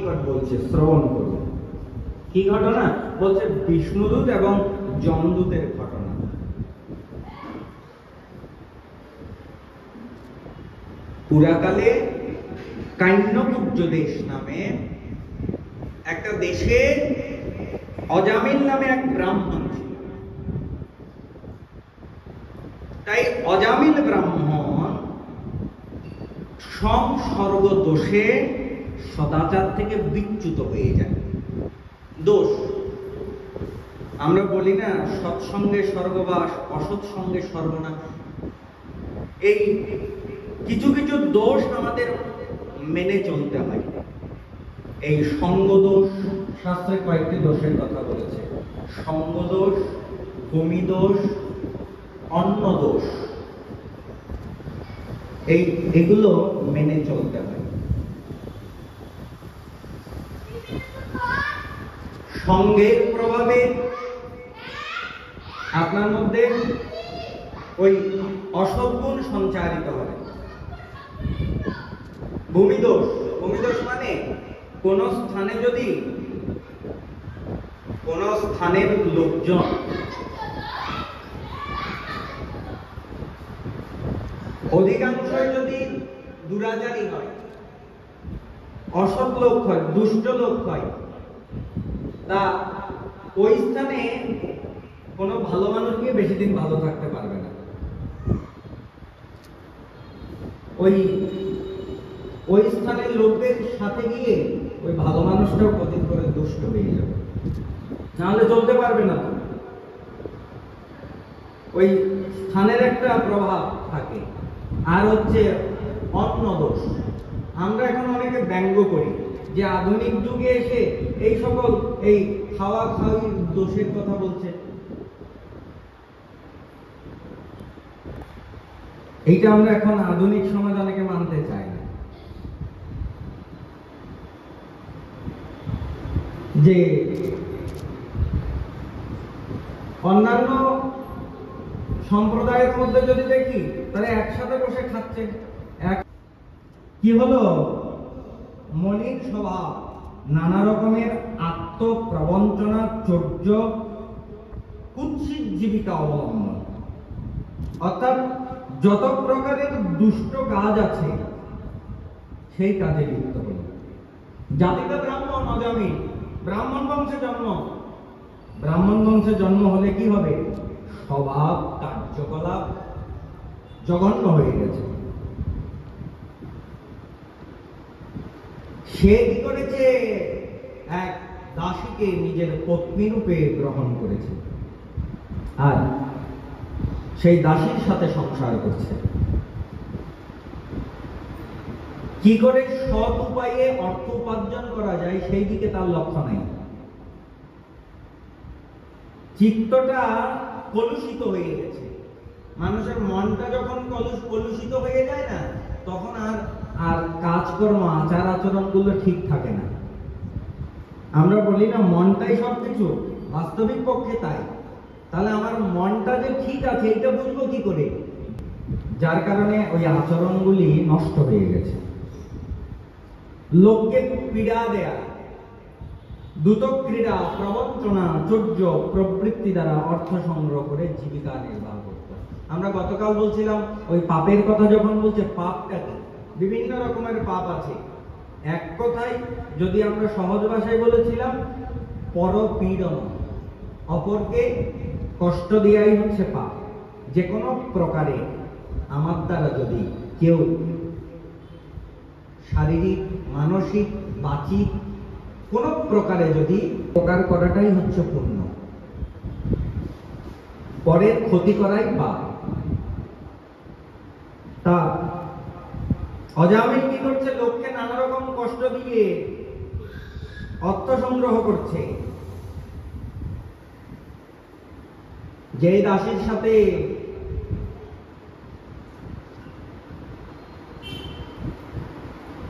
নিকট বলছে, শ্রবণ করুন। কি ঘটনা বলছে? বিষ্ণুদূত এবং যমদূতের ঘটনা। পুরাকালে কান্যকুব্জ দেশ নামে একটা দেশে অজামিল নামে এক ব্রাহ্মণ ছিল। তাই অজামিল ব্রাহ্মণ সংসর্গ দোষে সদাচার থেকে বিচ্যুত হয়ে যায়। দোষ, আমরা বলি না সৎসঙ্গে স্বর্গবাস, অসৎসঙ্গে সর্বনাশ। এই কিছু কিছু দোষ আমাদের মেনে চলতে হয়। এই সঙ্গদোষ, শাস্ত্রে কয়েকটি দোষের কথা বলেছে। সঙ্গদোষ, ভূমিদোষ, অন্ন দোষ, এগুলো মেনে চলতে হয়। সঙ্গের প্রভাবে আপনার মধ্যে ওই অসদ্গুণ সঞ্চারিত হবে। ভূমিদোষ, ভূমিদোষ মানে কোন স্থানে যদি কোন স্থানের লোকজন অধিকাংশই যদি দুরাচারী হয়, অসৎ লোক হয়, দুষ্ট লোক হয়, তা ওই স্থানে কোনো ভালো মানুষ গিয়ে বেশি দিন ভালো থাকতে পারবে না। ওই স্থানের লোকদের সাথে গিয়ে ওই ভালো মানুষটাও কদিন করে দুষ্ট হয়ে যাবে, নাহলে চলতে পারবে না। ওই স্থানের একটা প্রভাব থাকে। আর হচ্ছে অন্ন দোষ। আমরা এখন অনেকে ব্যঙ্গ করি যে আধুনিক যুগে এসে এই সকল এই খাওয়া খাওয়ি দোষের কথা বলছে। এইটা আমরা এখন আধুনিক সমাজ অনেকে মানতে চাই না, যে অন্যান্য সম্প্রদায়ের মধ্যে যদি দেখি তাহলে একসাথে বসে খাচ্ছে। কি হলো? মলিন স্বভাব, নানা রকমের আত্মপ্রবঞ্চনা, চর্য, কুৎসিত জীবিকা অবলম্বন, অর্থাৎ যত প্রকারের দুষ্ট কাজ আছে সেই কাজে লিপ্ত হল। জাতিটা ব্রাহ্মণ, অজামিল, ব্রাহ্মণ বংশে জন্ম। ব্রাহ্মণ বংশে জন্ম হলে কি হবে? স্বভাব, কার্যকলাপ জঘন্য হয়ে গেছে। সে কি করেছে? এক দাসীকে নিজের পত্নী রূপে গ্রহণ করেছে আর সেই দাসীর সাথে সংসার করছে। কি করে সৎ উপায়ে অর্থ উপার্জন করা যায় সেই দিকে তার লক্ষ্য নাই। চিত্তটা কলুষিত হয়ে গেছে। মানুষের মনটা যখন কলুষিত হয়ে যায় না, তখন আর কাজকর্ম, আচার আচরণ গুলো ঠিক থাকে না। আমরা বলি না মনটাই সবকিছু, বাস্তবিক পক্ষে তাই। তাহলে আমার মনটা যে ঠিক আছে এটা বুঝবো কি করে? যার কারণে ওই আচরণগুলি নষ্ট হয়ে গেছে। লোককে পীড়া দেয়া, দ্রুত ক্রীড়া, প্রবঞ্চনা, চর্য প্রবৃত্তি দ্বারা অর্থ সংগ্রহ করে জীবিকা নির্বাহ করত। আমরা গতকাল বলছিলাম ওই পাপের কথা, যখন বলছে পাপটা কি, বিভিন্ন রকমের পাপ আছে। এক কথায় যদি আমরা সহজ ভাষায় বলেছিলাম, পরপীড়ন, অপরকে কষ্ট দেওয়াই হচ্ছে পাপ। যে কোনো প্রকারে আমার দ্বারা যদি কেউ শারীরিক, মানসিক, বাচিক কোন প্রকারে যদি উপকার করাটাই হচ্ছে পুণ্য, পরের ক্ষতি করাই পাপ। তা অজামিল কি করছে? লোককে নানা রকম কষ্ট দিয়ে অর্থ সংগ্রহ করছে। যেই দাসীর সাথে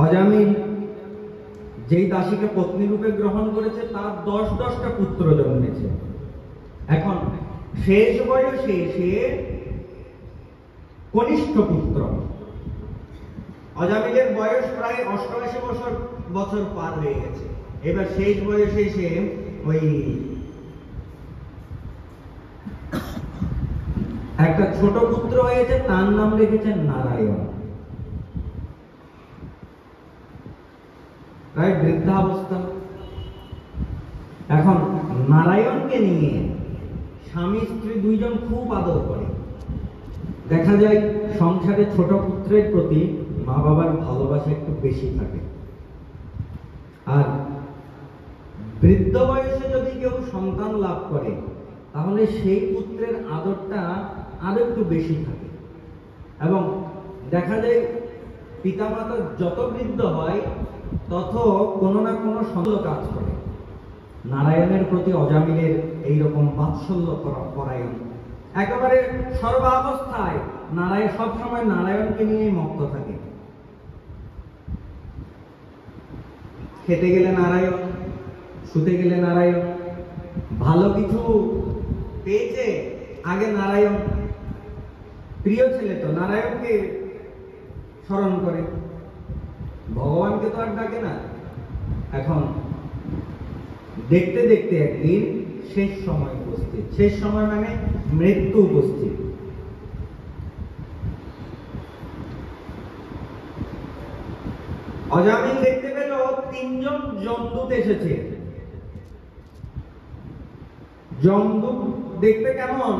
অজামিল যেই দাসীকে পত্নী রূপে গ্রহণ করেছে তার 10টা পুত্র জন্মেছে। এখন শেষ বয়সে সে কনিষ্ঠ পুত্র। অজামিলের বয়স প্রায় 88 বছর বছর পার হয়ে গেছে, এবার শেষ বয়সে সে ওই একটা ছোট পুত্র হয়েছে, তার নাম রেখেছেন নারায়ণ। প্রায় বৃদ্ধাবস্থা। এখন নারায়ণকে নিয়ে স্বামী স্ত্রী দুইজন খুব আদর করে। দেখা যায় সংসারে ছোট পুত্রের প্রতি মা বাবার ভালোবাসা একটু বেশি থাকে। আর বৃদ্ধ বয়সে যদি কেউ সন্তান লাভ করে তাহলে সেই পুত্রের আদরটা আরো একটু বেশি থাকে। এবং দেখা যায় পিতামাতা যত বৃদ্ধ হয় তত কোনো না কোনো সঙ্গ কাজ করে। নারায়ণের প্রতি অজামিলের এইরকম বাৎসল্য পরায়ণ, একেবারে সর্বাবস্থায় নারায়ণ, সবসময় নারায়ণকে নিয়েই মত্ত থাকে। খেতে গেলে নারায়ণ, শুতে গেলে নারায়ণ, ভালো কিছু পেয়েছে আগে নারায়ণ, প্রিয় ছেলে তো নারায়ণকে স্মরণ করে, ভগবানকে তো আর ডাকে না। এখন দেখতে দেখতে একদিন শেষ সময় উপস্থিত। শেষ সময় মানে মৃত্যু উপস্থিত। অজামিল দেখতে পেল তিনজন যমদূত এসেছে। যমদূত দেখতে কেমন?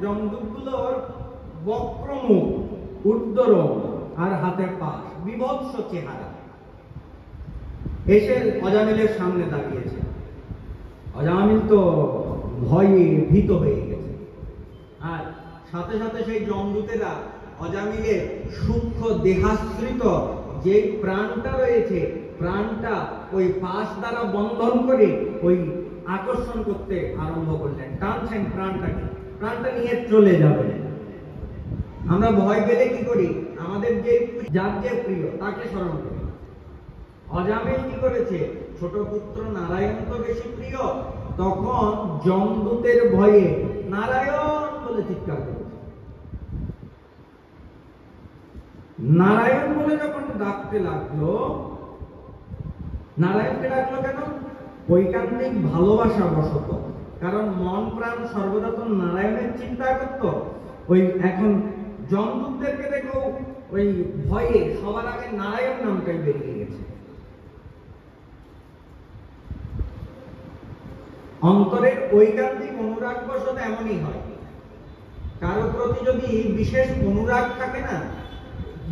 যমদূতগুলোর বক্রমুখ, উর্ধ্বরোম আর হাতে পাশ, বিভৎস চেহারা। এসে অজামিলের সামনে দাঁড়িয়েছে। অজামিল তো ভয়ে ভীত হয়ে গেছে। আর সাথে সাথে সেই যমদূতেরা অজামিলের সূক্ষ্ম দেহাশ্রিত যে প্রাণটা রয়েছে, প্রাণটা ওই পাশ দ্বারা বন্ধন করে ওই আকর্ষণ করতে আরম্ভ করলেন, টানছেন প্রাণটাকে, প্রাণটা নিয়ে চলে যাবে। আমরা ভয় পেলে কি করি? আমাদের যে যার যে প্রিয় তাকে স্মরণ করি। অজামিল কি করেছে? ছোট পুত্র নারায়ণ তো বেশি প্রিয়, তখন যমদূতের ভয়ে নারায়ণ বলে চিৎকার করেছে। নারায়ণ বলে যখন ডাকতে লাগলো, নারায়ণকে ডাকলো কেন? ঐকান্তিক ভালোবাসা বশত, কারণ মন প্রাণ সর্বদা তো নারায়ণের চিন্তা করত। ওই এখন যমদূতদেরকে দেখো ওই ভয়ে সবার আগে নারায়ণ নামটাই বেরিয়ে গেছে। অন্তরের ঐকান্তিক অনুরাগ বশত এমনই হয়। কারো প্রতি যদি বিশেষ অনুরাগ থাকে না,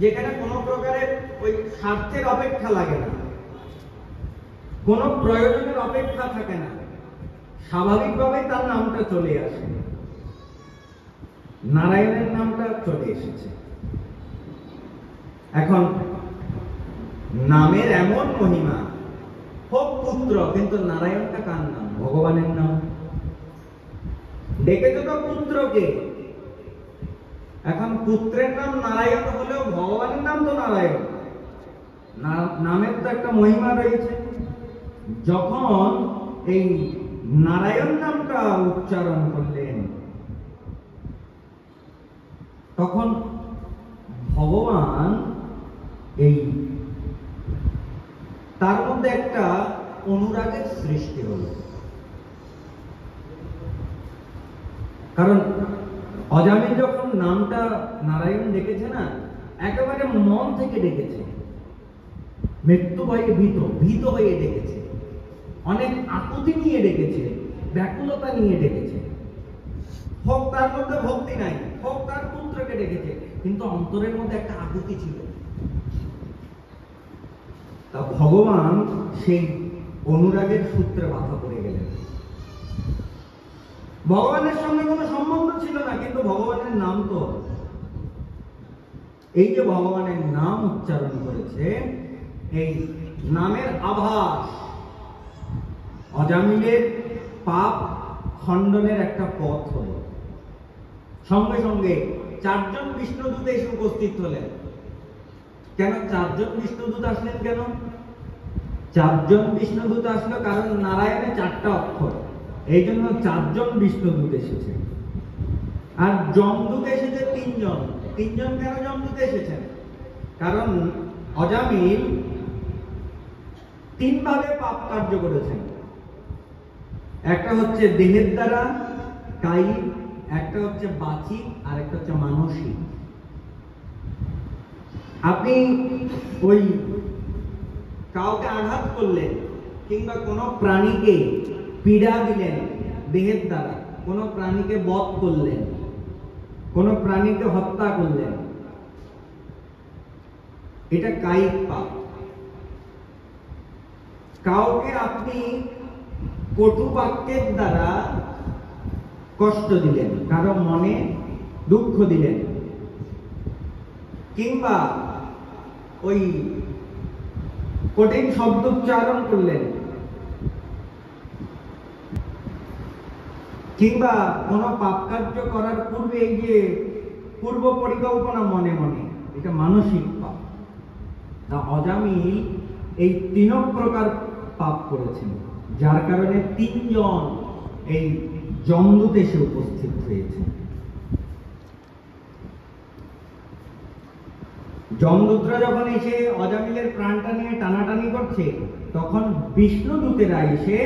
যেখানে কোনো প্রকারের ওই স্বার্থের অপেক্ষা লাগে না, কোন প্রয়োজনের অপেক্ষা থাকে না, স্বাভাবিকভাবেই তার নামটা চলে আসে। নারায়ণের নামটা চলে এসেছে। এখন নামের এমন মহিমা, হোক পুত্র, কিন্তু নারায়ণটা কার নাম? ভগবানের নাম। ডেকেছে তো পুত্রকে, এখন পুত্রের নাম নারায়ণ হলেও ভগবানের নাম তো নারায়ণ। নামের তো একটা মহিমা রয়েছে। যখন এই নারায়ণ নামটা উচ্চারণ করলেন, তখন ভগবান এই তার মধ্যে একটা অনুরাগের সৃষ্টি হলো। কারণ অজামিল যখন নামটা নারায়ণ ডেকেছে না, একেবারে মন থেকে ডেকেছে, মৃত্যু ভয়ে ভীত হয়ে ডেকেছে, অনেক আকুতি নিয়ে ডেকেছে, ব্যাকুলতা নিয়ে ডেকেছে। হোক তার মধ্যে ভক্তি নাই, হোক তার পুত্রকে ডেকেছে, কিন্তু অন্তরের মধ্যে একটা আকুতি ছিল। তা ভগবান সেই অনুরাগের সূত্রে বাধা পড়ে গেলেন। ভগবানের সঙ্গে কোনো সম্বন্ধ ছিল না, কিন্তু ভগবানের নাম তো, এই যে ভগবানের নাম উচ্চারণ করেছে, এই নামের আভাস অজামিলের পাপ খণ্ডনের একটা পথ হল। সঙ্গে সঙ্গে চারজন বিষ্ণুদূত এসে উপস্থিত হলেন। কেন চারজন বিষ্ণুদূত আসলেন? কেন চারজন বিষ্ণুদূত আসলো? কারণ নারায়ণের চারটা অক্ষর, এই জন্য চারজন বিষ্ণুদূত এসেছে। আর যমদূত এসেছে তিনজন। তিনজন কেন যমদূত এসেছেন? কারণ অজামিল তিন ভাবে পাপ কার্য করেছেন। একটা হচ্ছে দেহের দ্বারা কায়িক, একটা হচ্ছে বাচিক, আর একটা হচ্ছে মানসিক। আপনি ওই কাউকে আঘাত করলেন কিংবা কোনো প্রাণীকে পীড়া দিলেন দেহের দ্বারা, কোনো প্রাণীকে বধ করলেন, কোনো প্রাণীকে হত্যা করলেন, এটা কায়িক পাপ। কাউকে আপনি কটু বাক্যের দ্বারা কষ্ট দিলেন, কারো মনে দুঃখ দিলেন, কিংবা ওই কঠিন শব্দ উচ্চারণ করলেন, কিংবা কোনো পাপ কার্য করার পূর্বে এই যে পূর্ব পরিকল্পনা মনে মনে, এটা মানসিক পাপ। তা অজামিল এই তিন প্রকার পাপ করেছেন, যার কারণে তিনজন এই যমদূত এসে উপস্থিত হয়েছে। যমদূতরা যখন এসে অজামিলের প্রাণটা নিয়ে টানাটানি করছে, তখন বিষ্ণুদূতেরা এসে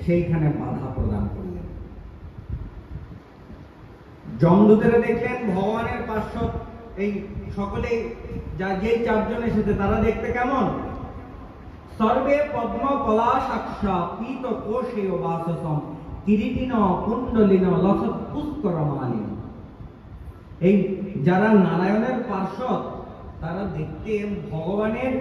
সেইখানে বাধা প্রদান করলেন। যমদূতেরা দেখলেন ভগবানের পার্শ্বদ এই সকলে যেই চারজন এসেছে তারা দেখতে কেমন? সর্বে পদ্ম পলাশাক্ষা পীত কোশেয় বাসসম কিরীটিন কুণ্ডলিন লসৎ পুষ্করমালিন। এই যারা নারায়ণের পার্শ্বদ তারা দেখতে ভগবানের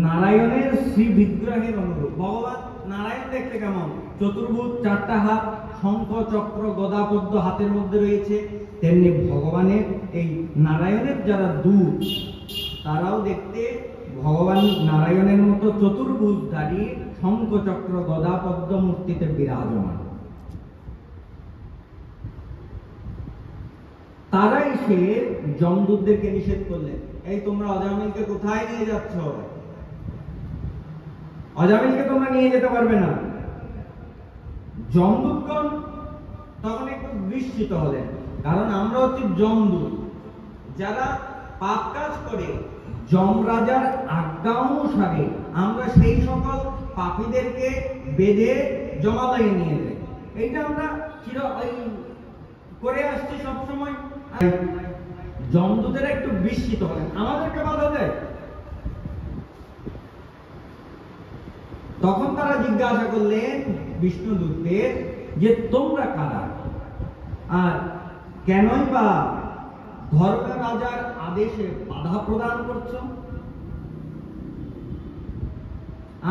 নারায়ণের শ্রী বিগ্রহের অনুরূপ। ভগবান নারায়ণ দেখতে কেমন? চতুর্ভুজ, চারটা হাত, শঙ্খ চক্র গদা পদ্ম হাতের মধ্যে রয়েছে। তেমনি ভগবানের এই নারায়ণের যারা দূত তারাও দেখতে ভগবান নারায়ণের মতো চতুর্ভুজ দাঁড়িয়ে শঙ্খ চক্র গদা পদ্ম মূর্তিতে বিরাজমান। তারা এসে যমদূতদেরকে নিষেধ করলেন, এই তোমরা অজামিলকে কোথায় নিয়ে যাচ্ছ? অজামিলকে তোমরা নিয়ে যেতে পারবে না। যমদূতগণ তখন একটু বিস্মিত হলেন, কারণ আমরা হচ্ছে যমদূত, যারা পাপ কাজ করে যমরাজার আজ্ঞা অনুসারে আমরা সেই সকল পাপীদেরকে বেঁধে জমালয়ে নিয়ে যাই। এইটা আমরা করে আসছি সবসময়। যমদূতেরা একটু বিস্মিত হলেন, আমাদেরকে বাধা দেয়। তখন তারা জিজ্ঞাসা করলেন বিষ্ণুদূতদের যে তোমরা কারা, আর কেনই বা ধর্মরাজার আদেশে বাধা প্রদান করছো?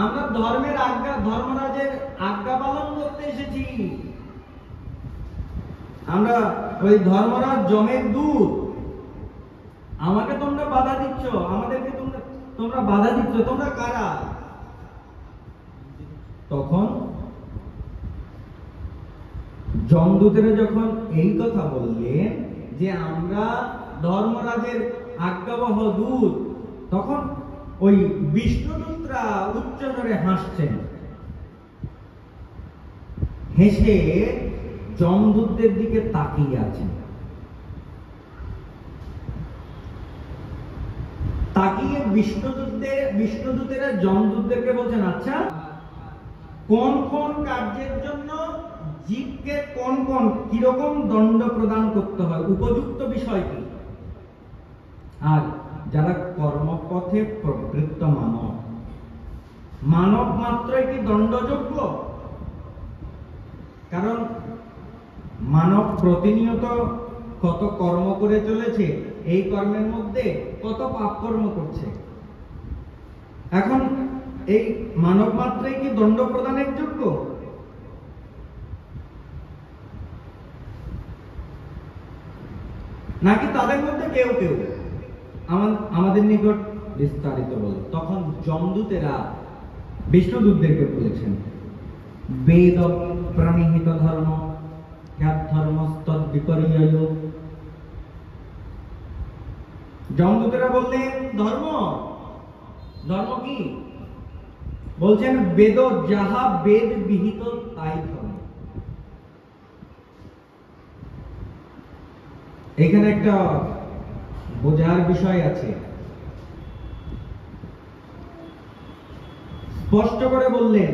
আমরা ধর্মের আজ্ঞা, ধর্মরাজের আজ্ঞা পালন করতে এসেছি। আমরা ওই ধর্মরাজ যমের দূত, আমাকে তোমরা বাধা দিচ্ছ, আমাদেরকে তোমরা বাধা দিচ্ছ, তোমরা কারা? তখন যমদূতেরা যখন এই কথা বললেন যে আমরা ধর্মরাজের আজ্ঞাবহ দূত, তখন ওই বিষ্ণুদূতরা উচ্চস্বরে হাসছেন। হেসে যমদূতদের দিকে তাকিয়ে আছেন। তাকিয়ে বিষ্ণুদূতেরা যমদূতদেরকে বলছেন, আচ্ছা কোন কোন কার্যের জন্য জীবকে কিরকম দণ্ড প্রদান করতে হয়, উপযুক্ত বিষয় কি? আর যারা কর্মপথে প্রবৃত্ত মানব মাত্রই কি দণ্ডযোগ্য? কারণ মানব প্রতিনিয়ত কত কর্ম করে চলেছে, এই কর্মের মধ্যে কত পাপ কর্ম করছে। এখন এই মানব মাত্রই কি দণ্ড প্রদানের যোগ্য? নাকি তাদের মধ্যে কেউ কেউ? আমাদের নিকট বিস্তারিত বলে। তখন যমদূতেরা বিষ্ণুদূতদেরকে বলেছেন, বেদ প্রণীহিত ধর্ম ধর্মস্তদ বিপর্যয়। যমদূতেরা বললেন ধর্ম কি? বলছেন বেদ যাহা বেদ বিহিত তাই ধর্ম। এখানে একটা বোঝার বিষয় আছে। স্পষ্ট করে বললেন